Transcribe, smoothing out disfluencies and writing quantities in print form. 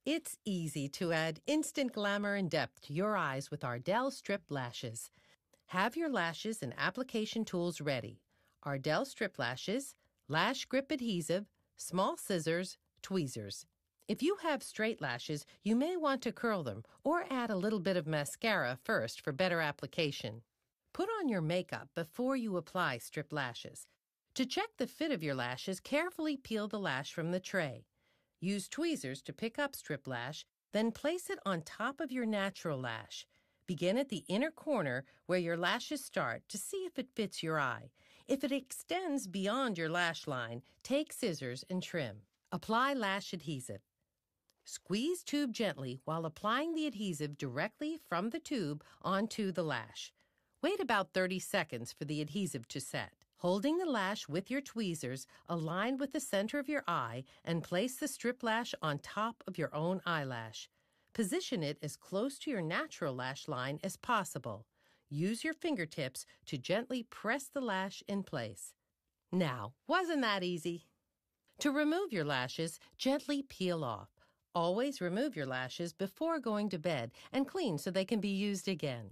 It's easy to add instant glamour and depth to your eyes with Ardell Strip Lashes. Have your lashes and application tools ready. Ardell Strip Lashes, Lash Grip Adhesive, small scissors, tweezers. If you have straight lashes, you may want to curl them or add a little bit of mascara first for better application. Put on your makeup before you apply strip lashes. To check the fit of your lashes, carefully peel the lash from the tray. Use tweezers to pick up strip lash, then place it on top of your natural lash. Begin at the inner corner where your lashes start to see if it fits your eye. If it extends beyond your lash line, take scissors and trim. Apply lash adhesive. Squeeze tube gently while applying the adhesive directly from the tube onto the lash. Wait about 30 seconds for the adhesive to set. Holding the lash with your tweezers, align with the center of your eye and place the strip lash on top of your own eyelash. Position it as close to your natural lash line as possible. Use your fingertips to gently press the lash in place. Now, wasn't that easy? To remove your lashes, gently peel off. Always remove your lashes before going to bed and clean so they can be used again.